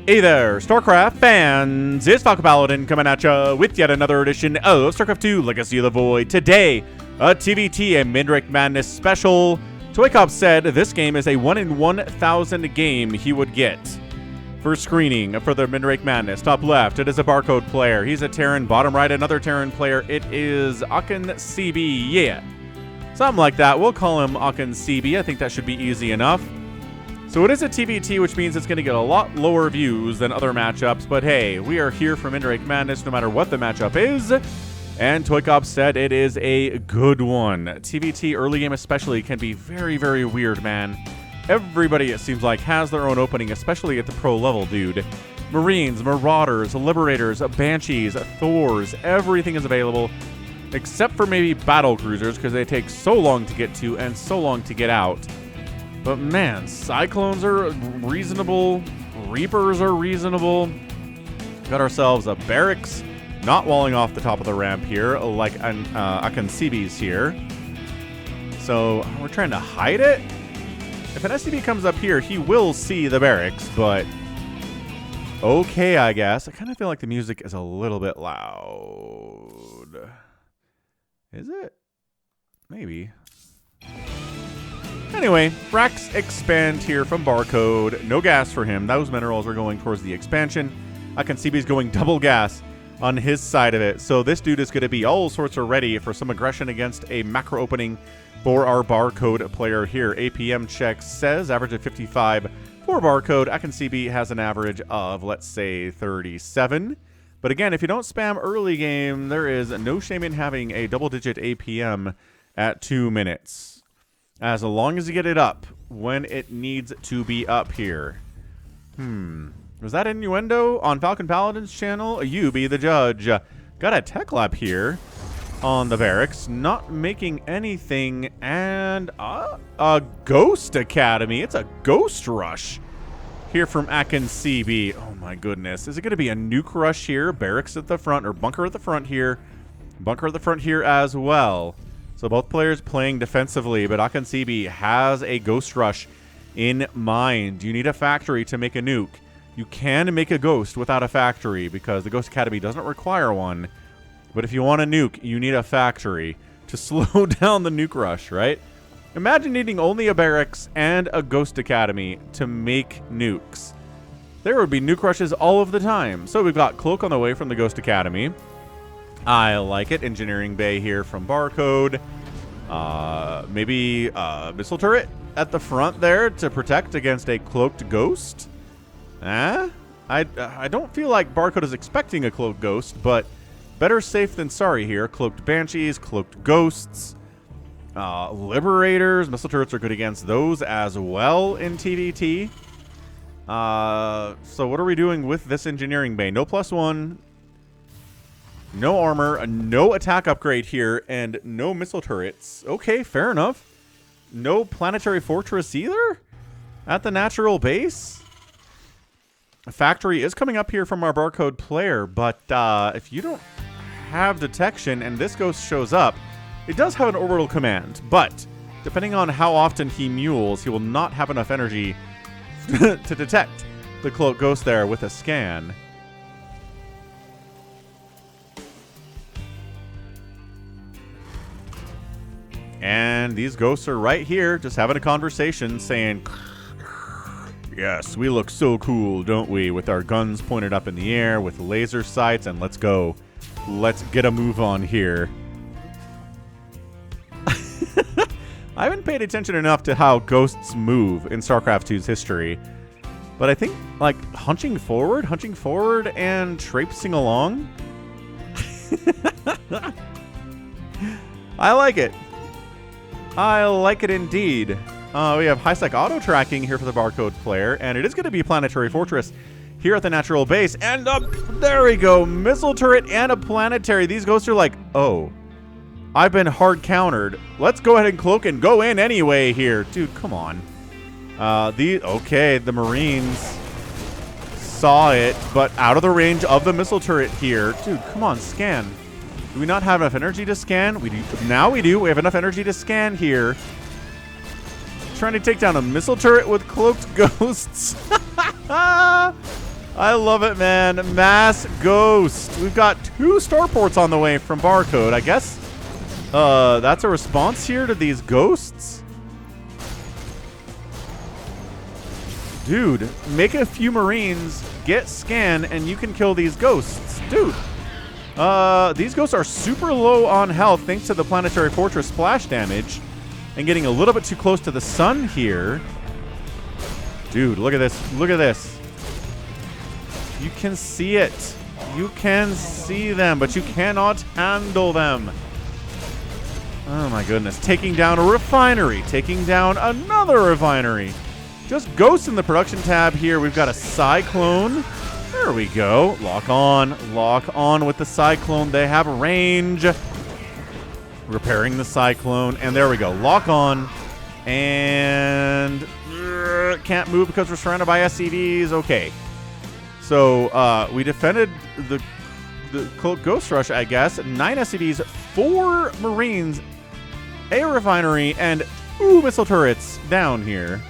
Hey there, StarCraft fans! It's Falcon Paladin coming at ya with yet another edition of StarCraft 2 Legacy of the Void. Today, a TVT and Midrank Madness special. Toycop said this game is a 1 in 1,000 game he would get. For screening for the Midrank Madness, top left, it is a barcode player. He's a Terran. Bottom right, another Terran player. It is AKINCEBEyi. Yeah, something like that. We'll call him AKINCEBEyi. I think that should be easy enough. So it is a TVT, which means it's going to get a lot lower views than other matchups. But hey, we are here for Midrank Madness no matter what the matchup is. And Toycop said it is a good one. TVT early game especially can be very, very weird, man. Everybody, it seems like, has their own opening, especially at the pro level, dude. Marines, Marauders, Liberators, Banshees, Thors, everything is available. Except for maybe Battle Cruisers, because they take so long to get to and so long to get out. But man, Cyclones are reasonable. Reapers are reasonable. Got ourselves a Barracks, not walling off the top of the ramp here, like AKINCEBEyi's here. So we're trying to hide it. If an SCB comes up here, he will see the Barracks, but okay, I guess. I kind of feel like the music is a little bit loud. Is it? Maybe. Anyway, Brax expand here from barcode. No gas for him. Those minerals are going towards the expansion. AKINCEBEyi's going double gas on his side of it. So this dude is going to be all sorts of ready for some aggression against a macro opening for our barcode player here. APM check says average of 55 for barcode. AKINCEBEyi has an average of, let's say, 37. But again, if you don't spam early game, there is no shame in having a double-digit APM at 2 minutes. As long as you get it up when it needs to be up here. Was that innuendo on Falcon Paladin's channel? You be the judge. Got a tech lab here on the Barracks. Not making anything. And a Ghost Academy. It's a Ghost Rush here from AKINCEBEyi. Oh my goodness. Is it going to be a nuke rush here? Barracks at the front, or bunker at the front here. Bunker at the front here as well. So both players playing defensively, but AKINCEBEyi has a Ghost Rush in mind. You need a factory to make a nuke. You can make a Ghost without a factory because the Ghost Academy doesn't require one. But if you want a nuke, you need a factory to slow down the nuke rush, right? Imagine needing only a Barracks and a Ghost Academy to make nukes. There would be nuke rushes all of the time. So we've got Cloak on the way from the Ghost Academy. I like it. Engineering Bay here from barcode. Maybe a missile turret at the front there to protect against a cloaked ghost. I don't feel like barcode is expecting a cloaked ghost, but better safe than sorry here. Cloaked Banshees, cloaked ghosts, Liberators. Missile turrets are good against those as well in TVT. So what are we doing with this Engineering Bay? No +1. No armor, no attack upgrade here, and no missile turrets. Okay, fair enough. No planetary fortress either at the natural base. A factory is coming up here from our barcode player, but if you don't have detection and this ghost shows up, it does have an orbital command, but depending on how often he mules, he will not have enough energy to detect the cloak ghost there with a scan. And these ghosts are right here, just having a conversation, saying, yes, we look so cool, don't we? With our guns pointed up in the air, with laser sights, and let's go. Let's get a move on here. I haven't paid attention enough to how ghosts move in StarCraft 2's history. But I think, like, hunching forward and traipsing along. I like it. I like it indeed. We have high-sec auto-tracking here for the barcode player, and it is going to be Planetary Fortress here at the natural base. And there we go, missile turret and a planetary. These ghosts are like, oh, I've been hard countered. Let's go ahead and cloak and go in anyway here. Dude, come on. Okay, the Marines saw it, but out of the range of the missile turret here. Dude, come on, scan. Do we not have enough energy to scan? We do. Now we do. We have enough energy to scan here. Trying to take down a missile turret with cloaked ghosts. I love it, man. Mass Ghost. We've got 2 starports on the way from Barcode. I guess that's a response here to these ghosts. Dude, make a few Marines, get scan, and you can kill these ghosts. Dude, these ghosts are super low on health thanks to the Planetary Fortress splash damage and getting a little bit too close to the sun here. Dude, look at this. Look at this. You can see it. You can see them, but you cannot handle them. Oh my goodness. Taking down a refinery. Taking down another refinery. Just ghosts in the production tab here. We've got a Cyclone. There we go. Lock on. Lock on with the Cyclone. They have range. Repairing the Cyclone. And there we go. Lock on. And can't move because we're surrounded by SCVs. Okay. So we defended the Ghost Rush, I guess. 9 SCVs, 4 Marines, a refinery, and missile turrets down here.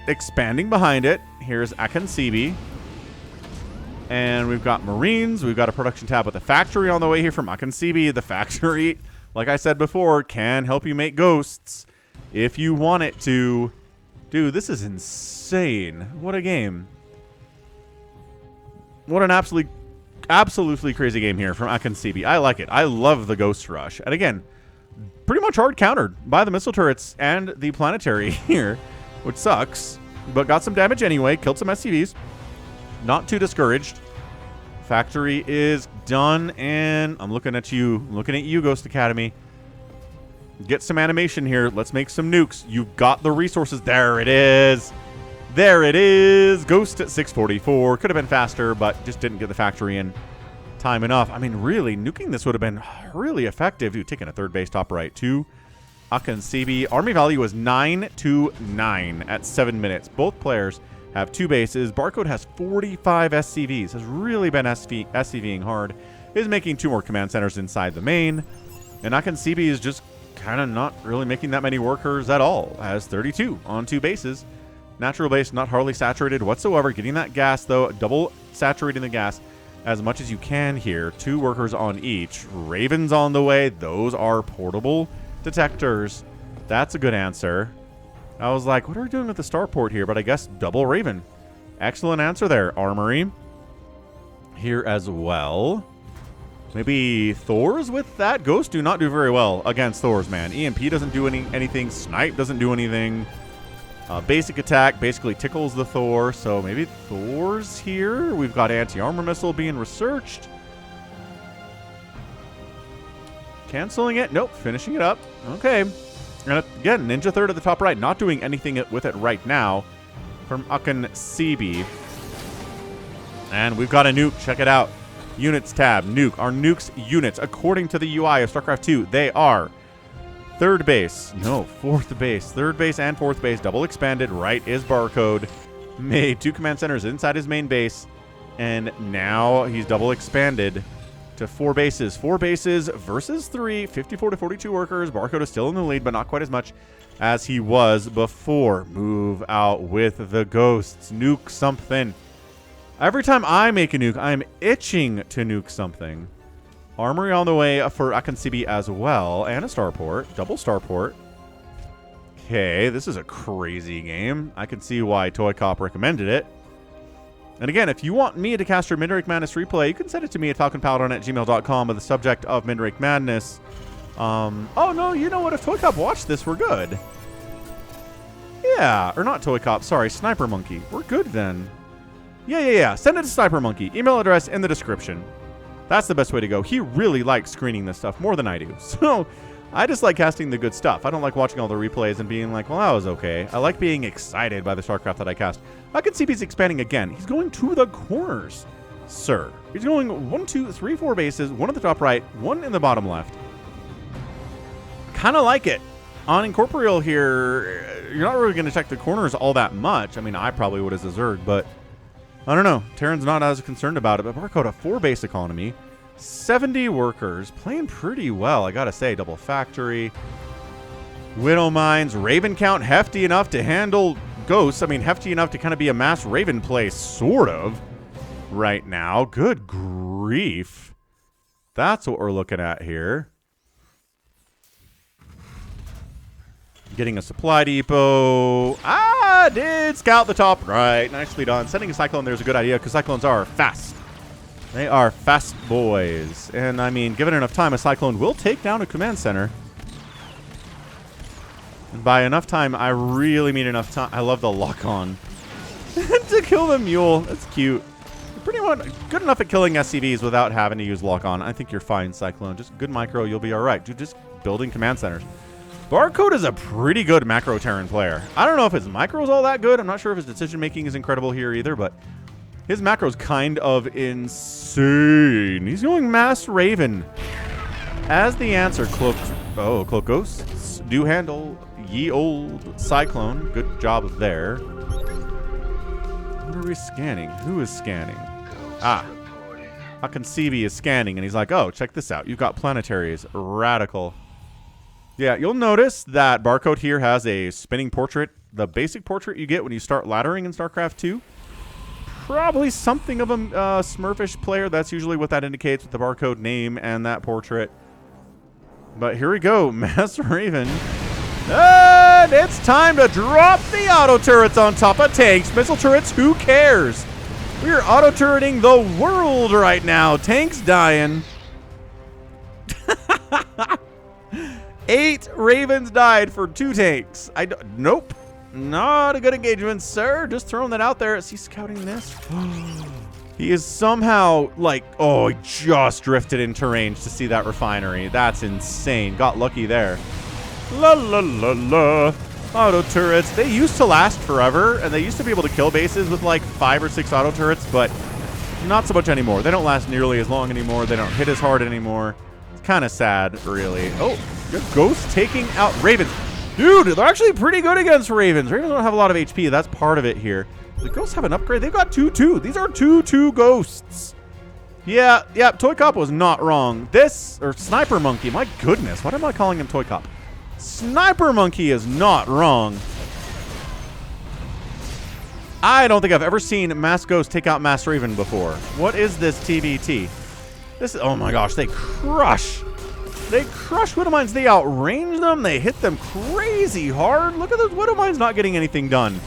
Expanding behind it, here's AKINCEBEyi. And we've got Marines. We've got a production tab with the factory on the way here from AKINCEBEyi. The factory, like I said before, can help you make ghosts if you want it to. Dude, this is insane. What a game. What an absolutely crazy game here from AKINCEBEyi. I like it. I love the Ghost Rush. And again, pretty much hard countered by the missile turrets and the planetary here, which sucks, but got some damage anyway. Killed some SCVs. Not too discouraged. Factory is done, and I'm looking at you. I'm looking at you, Ghost Academy. Get some animation here. Let's make some nukes. You've got the resources. There it is. There it is. Ghost at 644. Could have been faster, but just didn't get the factory in time enough. I mean, really, nuking this would have been really effective. Dude, taking a third base top right, too. AKINCEBEyi. Army value was 9-9 at 7 minutes. Both players have 2 bases. Barcode has 45 SCVs. Has really been SCVing hard. Is making 2 more command centers inside the main. And AKINCEBEyi is just kind of not really making that many workers at all. Has 32 on 2 bases. Natural base not hardly saturated whatsoever. Getting that gas, though. Double saturating the gas as much as you can here. 2 workers on each. Ravens on the way. Those are portable detectors. That's a good answer. I was like, what are we doing with the starport here? But I guess double Raven. Excellent answer there. Armory here as well. Maybe Thor's with that. Ghosts do not do very well against Thor's, man. EMP doesn't do anything. Snipe doesn't do anything. Basic attack basically tickles the Thor. So maybe Thor's here. We've got anti-armor missile being researched. Canceling it. Nope. Finishing it up. Okay. And again, Ninja Third at the top right. Not doing anything with it right now from AKINCEBEyi. And we've got a nuke. Check it out. Units tab. Nuke. Our nukes units, according to the UI of StarCraft 2, they are third base. No, fourth base. Third base and fourth base. Double expanded. Right is Barcode. Made 2 command centers inside his main base. And now he's double expanded to 4 bases. 4 bases versus 3. 54 to 42 workers. Barcode is still in the lead, but not quite as much as he was before. Move out with the ghosts. Nuke something. Every time I make a nuke, I'm itching to nuke something. Armory on the way for AKINCEBEyi as well. And a starport. Double starport. Okay, this is a crazy game. I can see why Toy Cop recommended it. And again, if you want me to cast your Midrank Madness replay, you can send it to me at falconpaladin@gmail.com with the subject of Midrank Madness. Oh no, you know what? If Toy Cop watched this, we're good. Yeah, or not Toy Cop, sorry, SniperMonkey. We're good then. Yeah. Send it to SniperMonkey. Email address in the description. That's the best way to go. He really likes screening this stuff more than I do. So I just like casting the good stuff. I don't like watching all the replays and being like, well, that was okay. I like being excited by the StarCraft that I cast. AKINCEBEyi's expanding again. He's going to the corners, sir. He's going 1, 2, 3, 4 bases. 1 at the top right, 1 in the bottom left. Kind of like it. On Incorporeal here, you're not really going to check the corners all that much. I mean, I probably would as a Zerg, but I don't know. Terran's not as concerned about it, but Barcode, a 4-base economy. 70 workers. Playing pretty well, I gotta say. Double factory. Widow mines. Raven count hefty enough to handle ghosts. I mean, hefty enough to kind of be a mass Raven play, sort of, right now. Good grief. That's what we're looking at here. Getting a supply depot. Ah, did scout the top right. Nicely done. Sending a Cyclone there's a good idea because Cyclones are fast. They are fast boys. And, I mean, given enough time, a Cyclone will take down a command center. And by enough time, I really mean enough time. I love the lock-on. To kill the mule. That's cute. You're pretty much good enough at killing SCVs without having to use lock-on. I think you're fine, Cyclone. Just good micro, you'll be all right. Dude, just building command centers. Barcode is a pretty good macro Terran player. I don't know if his micro is all that good. I'm not sure if his decision-making is incredible here either, but his macro's kind of insane. He's going Mass Raven. As the answer, Cloak Ghosts do handle ye old Cyclone. Good job there. What are we scanning? Who is scanning? Ah. AKINCEBEyi is scanning, and he's like, oh, check this out. You've got planetaries. Radical. Yeah, you'll notice that Barcode here has a spinning portrait. The basic portrait you get when you start laddering in StarCraft 2. Probably something of a Smurfish player. That's usually what that indicates with the Barcode name and that portrait. But here we go. Mass Raven. And it's time to drop the auto turrets on top of tanks. Missile turrets, who cares? We are auto turreting the world right now. Tanks dying. 8 Ravens died for 2 tanks. Nope. Not a good engagement, sir. Just throwing that out there. Is he scouting this? He is somehow like, oh, he just drifted into range to see that refinery. That's insane. Got lucky there. La la la la. Auto turrets. They used to last forever, and they used to be able to kill bases with like 5 or 6 auto turrets, but not so much anymore. They don't last nearly as long anymore. They don't hit as hard anymore. It's kind of sad, really. Oh, good Ghost taking out Ravens. Dude, they're actually pretty good against Ravens. Ravens don't have a lot of HP. That's part of it here. The Ghosts have an upgrade. They've got 2-2. These are 2-2 Ghosts. Yeah, Toy Cop was not wrong. This, or SniperMonkey, my goodness. Why am I calling him Toy Cop? SniperMonkey is not wrong. I don't think I've ever seen Mass Ghost take out Mass Raven before. What is this TBT? This is, oh my gosh, they crush. They crush Widow Mines. They outrange them. They hit them crazy hard. Look at those Widow Mines not getting anything done.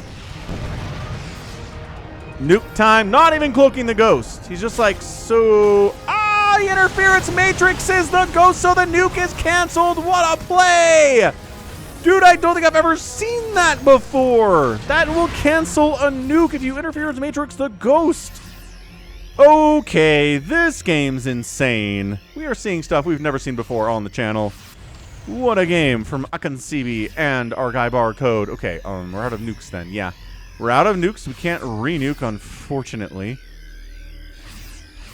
Nuke time. Not even cloaking the Ghost. He's just like, so... Ah, the interference matrix is the Ghost, so the nuke is canceled. What a play! Dude, I don't think I've ever seen that before. That will cancel a nuke if you interference matrix the Ghost. Okay, this game's insane. We are seeing stuff we've never seen before on the channel. What a game from AKINCEBEYi and our guy Barcode. Okay, we're out of nukes then. Yeah, we're out of nukes. We can't re-nuke, unfortunately.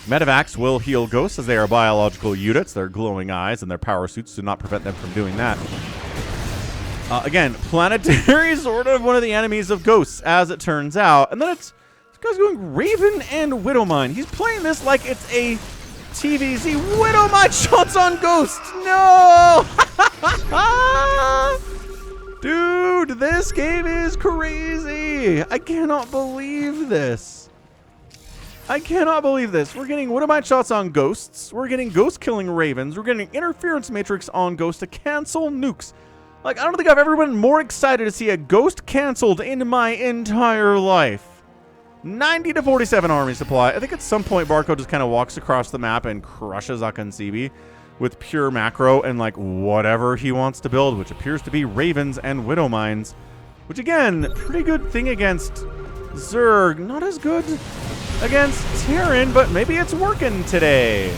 Medivacs will heal Ghosts as they are biological units. Their glowing eyes and their power suits do not prevent them from doing that. Again, planetary is sort of one of the enemies of Ghosts, as it turns out. And then it's... This guy's going Raven and Widowmine. He's playing this like it's a TVZ. Widowmine shots on Ghost. No! Dude, this game is crazy. I cannot believe this. I cannot believe this. We're getting Widowmine shots on Ghosts. We're getting Ghost killing Ravens. We're getting interference matrix on Ghost to cancel nukes. Like, I don't think I've ever been more excited to see a Ghost canceled in my entire life. 90 to 47 army supply. I think at some point Barcode just kind of walks across the map and crushes AKINCEBEYi with pure macro and like whatever he wants to build, which appears to be Ravens and Widow Mines. Which again, pretty good thing against Zerg. Not as good against Terran, but maybe it's working today.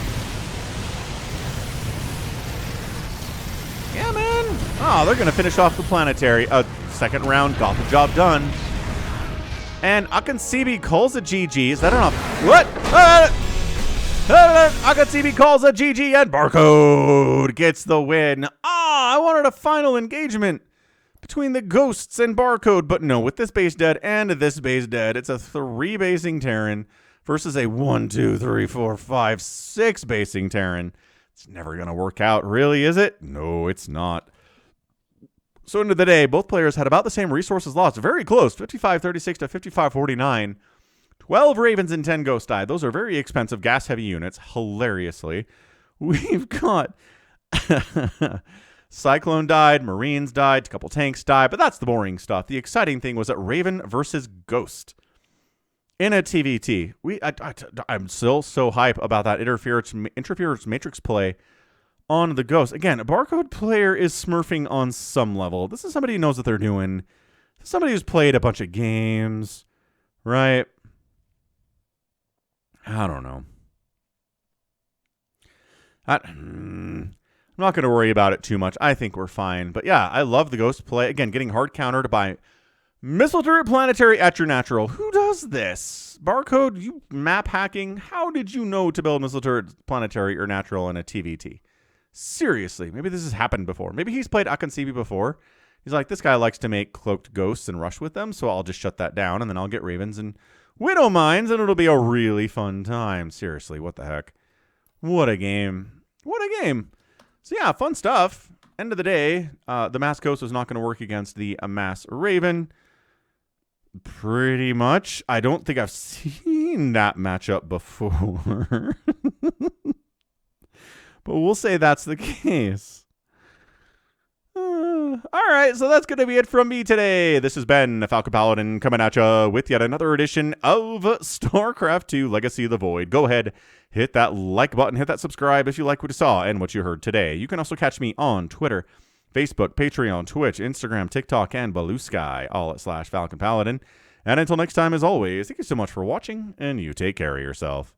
Yeah, man. Oh, they're going to finish off the planetary. Second round got the job done. And AKINCEBEYi calls a GG. Is that enough? What? AKINCEBEYi calls a GG and Barcode gets the win. I wanted a final engagement between the Ghosts and Barcode. But no, with this base dead and this base dead, it's a 3 basing Terran versus a 1, 2, 3, 4, 5, 6 basing Terran. It's never going to work out, really, is it? No, it's not. So end of the day, both players had about the same resources lost. Very close, 55-36 to 55-49. 12 Ravens and 10 Ghosts died. Those are very expensive gas-heavy units, hilariously. We've got Cyclone died, Marines died, a couple tanks died, but that's the boring stuff. The exciting thing was that Raven versus Ghost in a TVT. I'm still so hype about that interference matrix play on the Ghost. Again, a Barcode player is smurfing on some level. This is somebody who knows what they're doing. Somebody who's played a bunch of games, right? I don't know. I'm not going to worry about it too much. I think we're fine. But yeah, I love the Ghost play. Again, getting hard countered by Missile Turret Planetary at your natural. Who does this? Barcode, you map hacking? How did you know to build Missile Turret Planetary or natural in a TVT? Seriously, maybe this has happened before. Maybe he's played AKINCEBEyi before. He's like, this guy likes to make cloaked ghosts and rush with them, so I'll just shut that down, and then I'll get Ravens and Widow Mines, and it'll be a really fun time. Seriously, what the heck? What a game. What a game. So yeah, fun stuff. End of the day, the Mass Ghost was not going to work against the Mass Raven. Pretty much. I don't think I've seen that matchup before. But we'll say that's the case. All right, so that's going to be it from me today. This has been Falcon Paladin coming at you with yet another edition of StarCraft 2 Legacy of the Void. Go ahead, hit that like button, hit that subscribe if you like what you saw and what you heard today. You can also catch me on Twitter, Facebook, Patreon, Twitch, Instagram, TikTok, and Blue Sky, all at /Falcon Paladin. And until next time, as always, thank you so much for watching, and you take care of yourself.